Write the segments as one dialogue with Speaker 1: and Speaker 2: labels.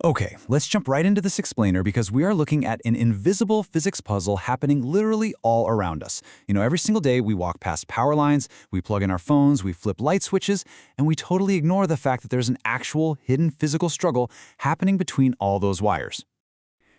Speaker 1: Okay, let's jump right into this explainer because we are looking at an invisible physics puzzle happening literally all around us. Every single day we walk past power lines, we plug in our phones, we flip light switches, and we totally ignore the fact that there's an actual hidden physical struggle happening between all those wires.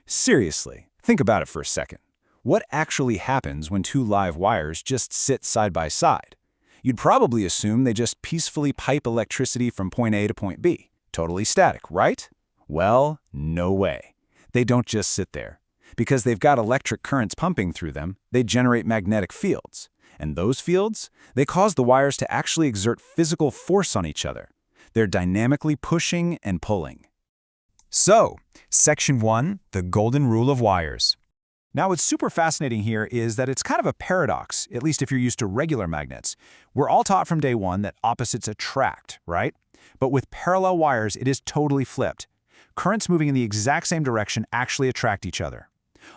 Speaker 2: Seriously, think about it for a second. What actually happens when two live wires just sit side by side? You'd probably assume they just peacefully pipe electricity from point A to point B. Totally static, right? Well, no way. They don't just sit there. Because they've got electric currents pumping through them, they generate magnetic fields. And those fields, they cause the wires to actually exert physical force on each other. They're dynamically pushing and pulling. So, Section 1, the golden rule of wires. Now, what's super fascinating here is that it's kind of a paradox, at least if you're used to regular magnets. We're all taught from day one that opposites attract, right? But with parallel wires, it is totally flipped. Currents moving in the exact same direction actually attract each other.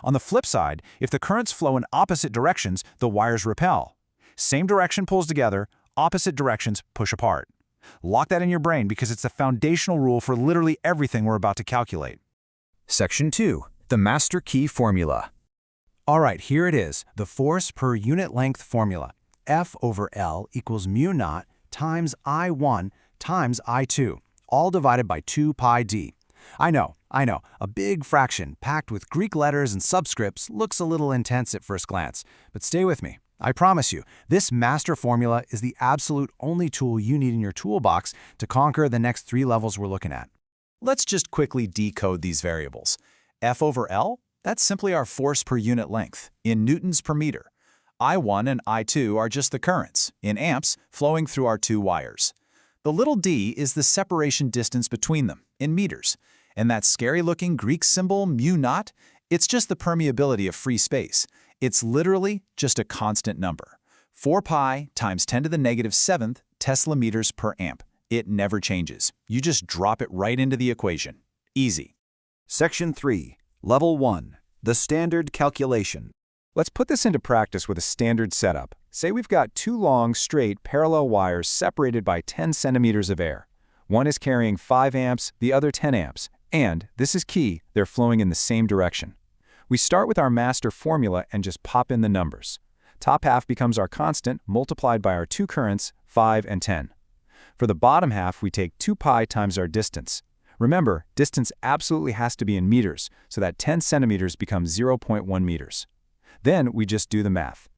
Speaker 2: On the flip side, if the currents flow in opposite directions, the wires repel. Same direction pulls together, opposite directions push apart. Lock that in your brain because it's the foundational rule for literally everything we're about to calculate.
Speaker 1: Section 2, the master key formula.
Speaker 3: All right, here it is, the force per unit length formula. F over L equals mu naught times I1 times I2, all divided by 2 pi d. I know, a big fraction packed with Greek letters and subscripts looks a little intense at first glance, but stay with me. I promise you, this master formula is the absolute only tool you need in your toolbox to conquer the next 3 levels we're looking at.
Speaker 2: Let's just quickly decode these variables. F over L, that's simply our force per unit length, in newtons per meter. I1 and I2 are just the currents, in amps, flowing through our 2 wires. The little d is the separation distance between them, in meters. And that scary-looking Greek symbol, mu naught, it's just the permeability of free space. It's literally just a constant number. 4 pi times 10 to the negative 7th Tesla meters per amp. It never changes. You just drop it right into the equation. Easy.
Speaker 3: Section 3, Level 1, the standard calculation.
Speaker 2: Let's put this into practice with a standard setup. Say we've got 2 long, straight, parallel wires separated by 10 centimeters of air. One is carrying 5 amps, the other 10 amps. And, this is key, they're flowing in the same direction. We start with our master formula and just pop in the numbers. Top half becomes our constant multiplied by our 2 currents, 5 and 10. For the bottom half, we take 2 pi times our distance. Remember, distance absolutely has to be in meters, so that 10 centimeters becomes 0.1 meters. Then we just do the math.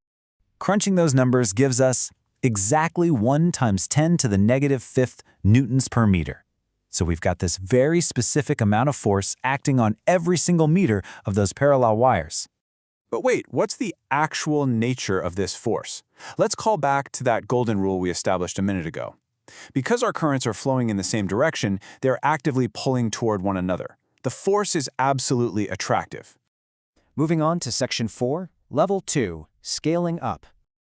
Speaker 1: Crunching those numbers gives us exactly 1 times 10 to the negative 5th newtons per meter. So we've got this very specific amount of force acting on every single meter of those parallel wires.
Speaker 2: But wait, what's the actual nature of this force? Let's call back to that golden rule we established a minute ago. Because our currents are flowing in the same direction, they're actively pulling toward one another. The force is absolutely attractive.
Speaker 4: Moving on to Section 4, Level 2, Scaling Up.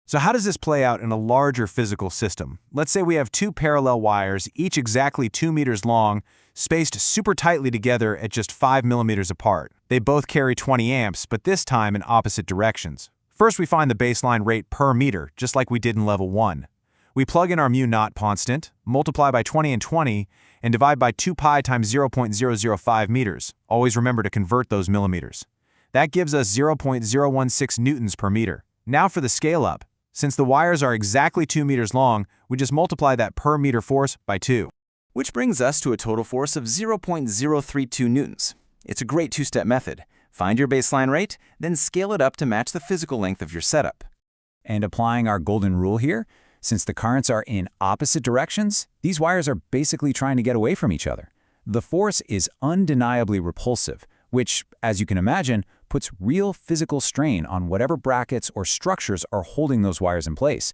Speaker 3: So how does this play out in a larger physical system? Let's say we have 2 parallel wires, each exactly 2 meters long, spaced super tightly together at just 5 millimeters apart. They both carry 20 amps, but this time in opposite directions. First, we find the baseline rate per meter, just like we did in Level 1. We plug in our mu naught constant, multiply by 20 and 20, and divide by 2 pi times 0.005 meters. Always remember to convert those millimeters. That gives us 0.016 newtons per meter. Now for the scale up. Since the wires are exactly 2 meters long, we just multiply that per meter force by 2.
Speaker 1: Which brings us to a total force of 0.032 newtons. It's a great 2-step method. Find your baseline rate, then scale it up to match the physical length of your setup. And applying our golden rule here, since the currents are in opposite directions, these wires are basically trying to get away from each other. The force is undeniably repulsive, which, as you can imagine, puts real physical strain on whatever brackets or structures are holding those wires in place.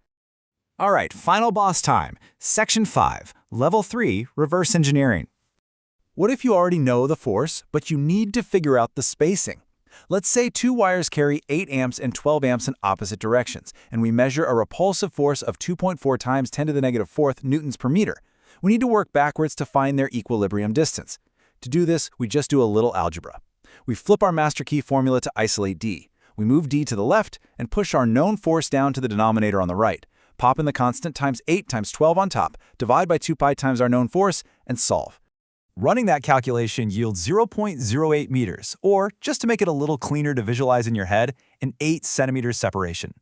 Speaker 3: All right, final boss time. Section 5, Level 3, Reverse Engineering. What if you already know the force, but you need to figure out the spacing? Let's say 2 wires carry 8 amps and 12 amps in opposite directions, and we measure a repulsive force of 2.4 times 10 to the negative 4th newtons per meter. We need to work backwards to find their equilibrium distance. To do this, we just do a little algebra. We flip our master key formula to isolate d. We move d to the left and push our known force down to the denominator on the right. Pop in the constant times 8 times 12 on top, divide by 2 pi times our known force, and solve.
Speaker 2: Running that calculation yields 0.08 meters, or, just to make it a little cleaner to visualize in your head, an 8 centimeter separation.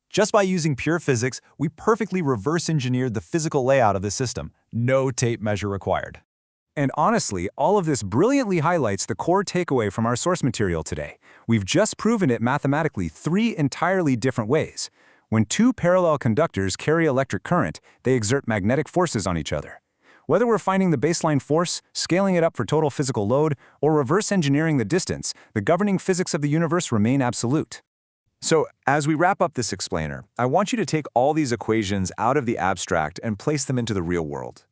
Speaker 2: Just by using pure physics, we perfectly reverse-engineered the physical layout of the system. No tape measure required. And honestly, all of this brilliantly highlights the core takeaway from our source material today. We've just proven it mathematically 3 entirely different ways. When 2 parallel conductors carry electric current, they exert magnetic forces on each other. Whether we're finding the baseline force, scaling it up for total physical load, or reverse engineering the distance, the governing physics of the universe remain absolute. So, as we wrap up this explainer, I want you to take all these equations out of the abstract and place them into the real world.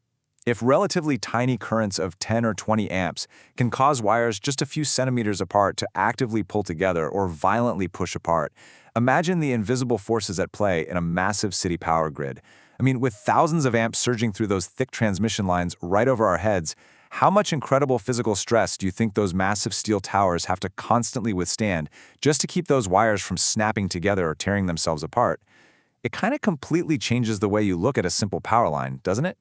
Speaker 2: If relatively tiny currents of 10 or 20 amps can cause wires just a few centimeters apart to actively pull together or violently push apart, imagine the invisible forces at play in a massive city power grid. I mean, with thousands of amps surging through those thick transmission lines right over our heads, how much incredible physical stress do you think those massive steel towers have to constantly withstand just to keep those wires from snapping together or tearing themselves apart? It kind of completely changes the way you look at a simple power line, doesn't it?